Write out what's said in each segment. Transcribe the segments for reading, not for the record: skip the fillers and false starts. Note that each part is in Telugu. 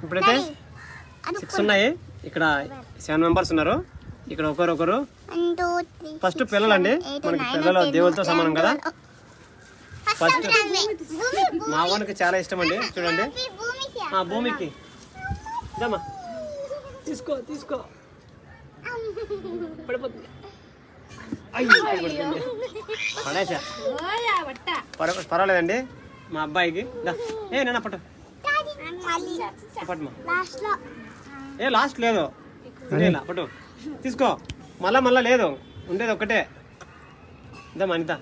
ఇప్పుడైతే 6 ఉన్నాయి. ఇక్కడ 7 మెంబర్స్ ఉన్నారు. ఇక్కడ ఒకరు ఫస్ట్ పిల్లలండి. మనకి పిల్లలు దేవులతో సమానం కదా. ఫస్ట్ మా వానికి చాలా ఇష్టం అండి. చూడండి భూమికి దమ్మా తీసుకో పడిపోతుంది. పడేసా పర్వాలేదండి. మా అబ్బాయికి నాన్న పట్టమా లాస్ట్ లేదు పట్టు తీసుకో. మళ్ళా లేదు, ఉండేది ఒక్కటే. ఇద్దామా అనిత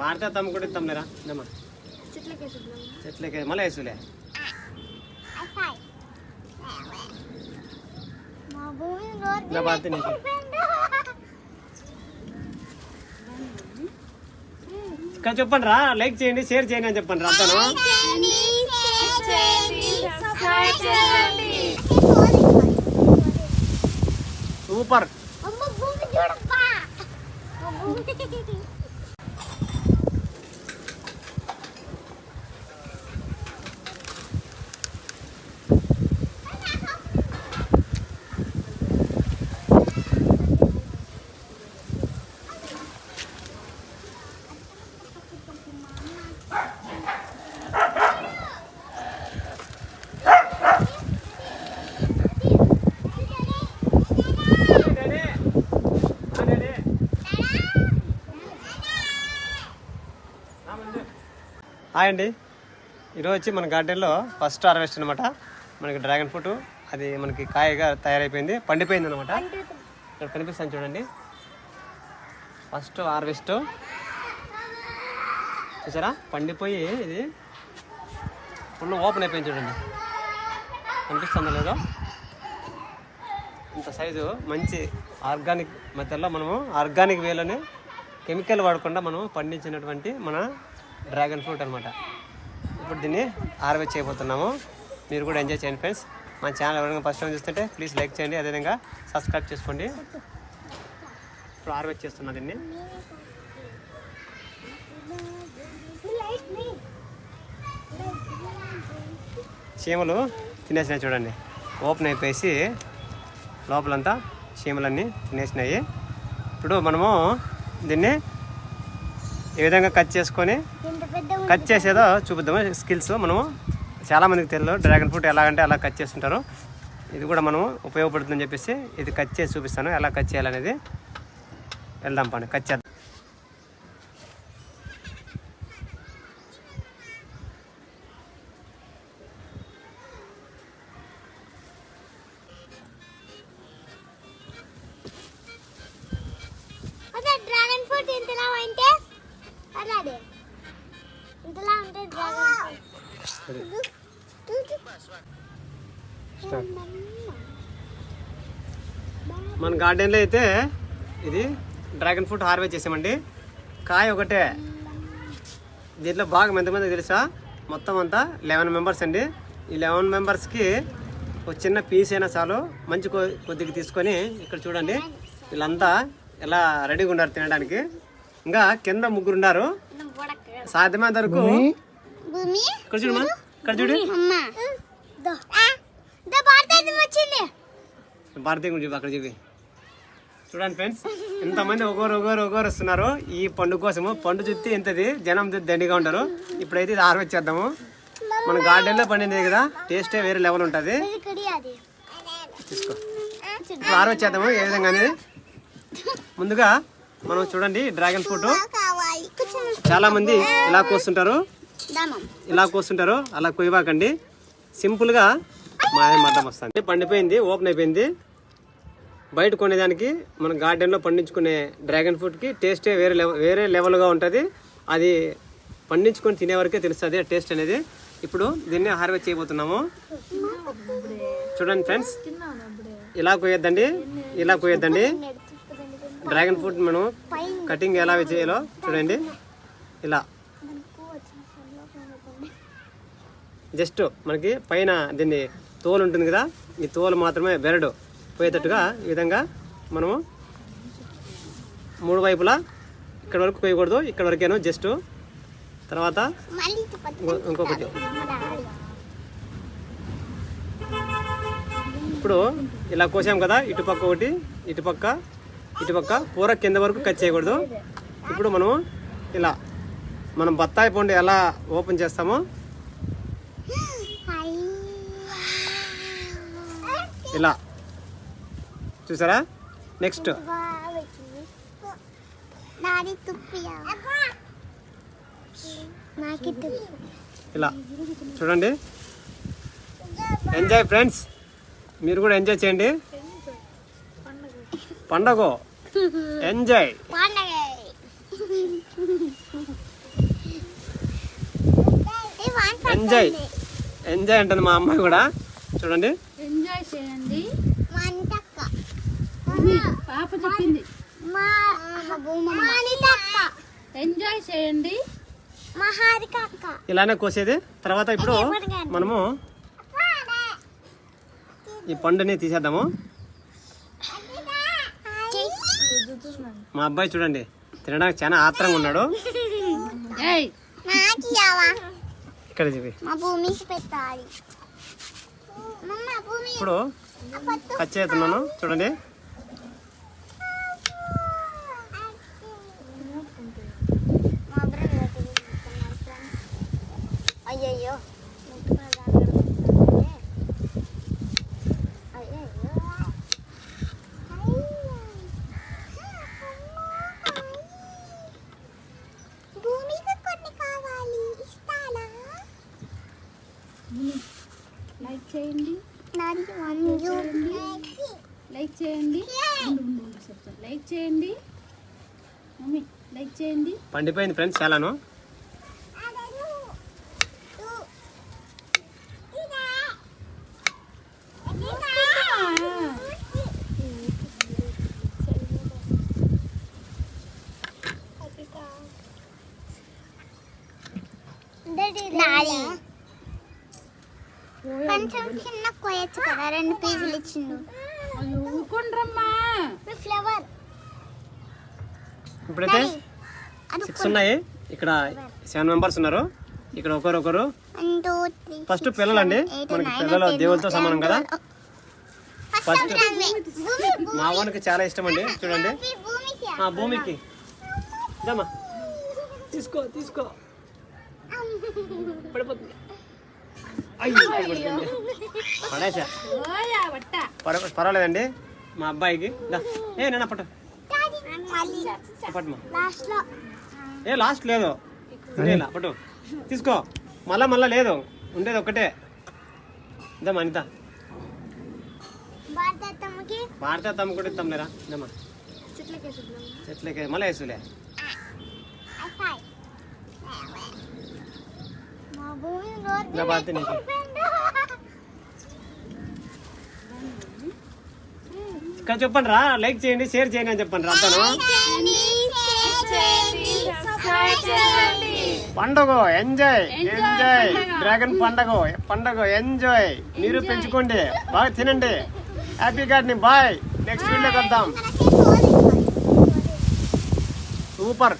భారత తమ్ము కూడా ఇద్దాం లేరా. ఇద్దామా చెట్లకే మళ్ళీ వేసులే. భారతి నీకు ఇక్కడ చెప్పండి రా. లైక్ చేయండి, షేర్ చేయండి అని చెప్పండి రా. అతను సూపర్. హాయ్ అండి. ఈరోజు వచ్చి మన గార్డెన్లో ఫస్ట్ హార్వెస్ట్ అనమాట. మనకి డ్రాగన్ ఫ్రూట్ అది మనకి కాయగా తయారైపోయింది, పండిపోయింది అనమాట. ఇక్కడ కనిపిస్తాను చూడండి. ఫస్ట్ హార్వెస్ట్ చూసారా, పండిపోయి ఇది ఫుల్ ఓపెన్ అయిపోయింది చూడండి. కనిపిస్తుందో లేదో, ఇంత సైజు మంచి ఆర్గానిక్ మెథడ్లో మనము ఆర్గానిక్ వేలోనే కెమికల్ వాడకుండా మనం పండించినటువంటి మన డ్రాగన్ ఫ్రూట్ అనమాట. ఇప్పుడు దీన్ని హార్వెస్ట్ చేయబోతున్నాము. మీరు కూడా ఎంజాయ్ చేయండి ఫ్రెండ్స్. మన ఛానల్ ఎవరైనా ఫస్ట్ టైం చూస్తుంటే ప్లీజ్ లైక్ చేయండి, అదేవిధంగా సబ్స్క్రైబ్ చేసుకోండి. ఇప్పుడు హార్వెస్ట్ చేస్తున్నా దీన్ని. చీమలు తినేసినాయి చూడండి, ఓపెన్ అయిపోయేసి లోపలంతా చీమలన్నీ తినేసినాయి. ఇప్పుడు మనము దీన్ని ఏ విధంగా కట్ చేసేదో చూపిద్దాము. స్కిల్స్ మనము చాలామందికి తెలియదు డ్రాగన్ ఫ్రూట్ ఎలాగంటే అలా కట్ చేస్తుంటారు. ఇది కూడా మనము ఉపయోగపడుతుందని చెప్పేసి ఇది కట్ చేసి చూపిస్తాను, ఎలా కట్ చేయాలనేది. వెళ్దాం పండి, కట్ చేద్దాం. డ్రాగన్ ఫ్రూట్ ఇంతలా అంటే అలాగే ఇంతలా ఉంటే డ్రాగన్ మన గార్డెన్లో అయితే ఇది డ్రాగన్ ఫ్రూట్ హార్వెస్ట్ చేసామండి. కాయ ఒకటే. దీంట్లో బాగా ఎంతమంది తెలుసా, మొత్తం అంతా 11 మెంబర్స్ అండి. ఈ 11 మెంబర్స్కి ఒక చిన్న పీస్ అయినా చాలు. మంచి కొద్దిగా తీసుకొని ఇక్కడ చూడండి వీళ్ళంతా ఎలా రెడీగా ఉన్నారు తినడానికి. ఇంకా కింద 3 ఉన్నారు. సాధ్యమైనంత వరకు ఇక్కడ చూడమ్మా, ఇక్కడ చూడు భారతీయ చూపి, అక్కడ చూపి. చూడండి ఫ్రెండ్స్, ఇంతమంది ఒకరు వస్తున్నారు ఈ పండు కోసము. పండు చుట్టి ఇంతది జనం దండిగా ఉంటారు. ఇప్పుడైతే ఇది హార్వెస్ట్ చేద్దాము. మన గార్డెన్లో పండింది కదా, టేస్టే వేరే లెవెల్ ఉంటుంది. తీసుకో, ఇప్పుడు హార్వెస్ట్ చేద్దాము ఏ విధంగా అనేది. ముందుగా మనం చూడండి డ్రాగన్ ఫ్రూట్ చాలా మంది ఇలా కోస్తుంటారు, అలా కొయ్యవాకండి. సింపుల్గా మాయమడ్డం వస్తుంది. పండిపోయింది, ఓపెన్ అయిపోయింది. బయట కొనేదానికి మన గార్డెన్లో పండించుకునే డ్రాగన్ ఫ్రూట్కి టేస్టే వేరే లెవెల్గా ఉంటుంది. అది పండించుకొని తినే వరకే తెలుస్తుంది టేస్ట్ అనేది. ఇప్పుడు దీన్ని హార్వెస్ట్ చేయబోతున్నాము. చూడండి ఫ్రెండ్స్, ఇలా కొయ్యొద్దండి. డ్రాగన్ ఫ్రూట్ మనం కటింగ్ ఎలా చేయాలో చూడండి. ఇలా జస్ట్ మనకి పైన దీన్ని తోలు ఉంటుంది కదా, ఈ తోలు మాత్రమే బెరడు పోయేటట్టుగా ఈ విధంగా మనము 3 వైపులా ఇక్కడ వరకు కొయ్యకూడదు, ఇక్కడ వరకేనో జస్ట్ తర్వాత మళ్ళీ ఇంకొకటి. ఇప్పుడు ఇలా కోసాం కదా, ఇటుపక్క ఒకటి, ఇటుపక్క పూర కింద వరకు కట్ చేయకూడదు. ఇప్పుడు మనం బత్తాయి పండు ఎలా ఓపెన్ చేస్తామో ఇలా చూసారా. నెక్స్ట్ ఇలా చూడండి. ఎంజాయ్ ఫ్రెండ్స్, మీరు కూడా ఎంజాయ్ చేయండి. పండగ ఎంజాయ్. ఎంజాయ్ ఎంజాయ్ అంటుంది మా అమ్మాయి కూడా. చూడండి, ఎంజాయ్ చేయండి. పాప చెప్పింది ఎంజాయ్ చేయండి. ఇలానే కోసేది. తర్వాత ఇప్పుడు మనము ఈ పండుని తీసేద్దాము. మా అబ్బాయి చూడండి తినడానికి చాలా ఆత్రంగా ఉన్నాడు. ఇక్కడ చెప్పి ఇప్పుడు కట్ చేస్తున్నాను. చూడండి, అయ్యయ్యో భూమికి కొన్ని కావాలి, ఇస్తానా? లైక్ చేయండి. లైక్ చేయండి. లైక్ చేయండి మమ్మీ, లైక్ చేయండి. పండిపోయింది ఫ్రెండ్స్ చాలాను. కొంచెం చిన్న కోయచ్చు కదా, 2 పీసులు ఇచ్చిండు. ఊరుకోండ్రమ్మా. ఫ్లవర్ ఇప్పుడైతే 6 ఉన్నాయి. ఇక్కడ 7 మెంబర్స్ ఉన్నారు. ఇక్కడ ఒకరు. ఫస్ట్ పిల్లలండి, మనకి పిల్లలు దేవులతో సమానం కదా. ఫస్ట్ మా వానికి చాలా ఇష్టం అండి. చూడండి, భూమికి దమ్మా, తీసుకో పడిపోతుంది. పడేసా, పర్వాలేదండి. మా అబ్బాయికి నేనా పట్టమా. లాస్ట్ లేదు, పట్టు తీసుకో. మళ్ళా లేదు, ఉండేది ఒక్కటే. ఇద్దామా అనిత, భారత తమ్మ కూడా ఇద్దాం లేరా. ఇద్దామా చెట్లకి మళ్ళీ వేసులే. భారతి నీకు ఇక్కడ చెప్పండి రా. లైక్ చేయండి, షేర్ చేయండి అని చెప్పండి రా. అంతాను పండుగ ఎంజాయ్. డ్రాగన్ పండుగ ఎంజాయ్. మీరు పెంచుకోండి, బాగా తినండి. Happy gardening. బాయ్. నెక్స్ట్ వీడియోకి వద్దాం. సూపర్.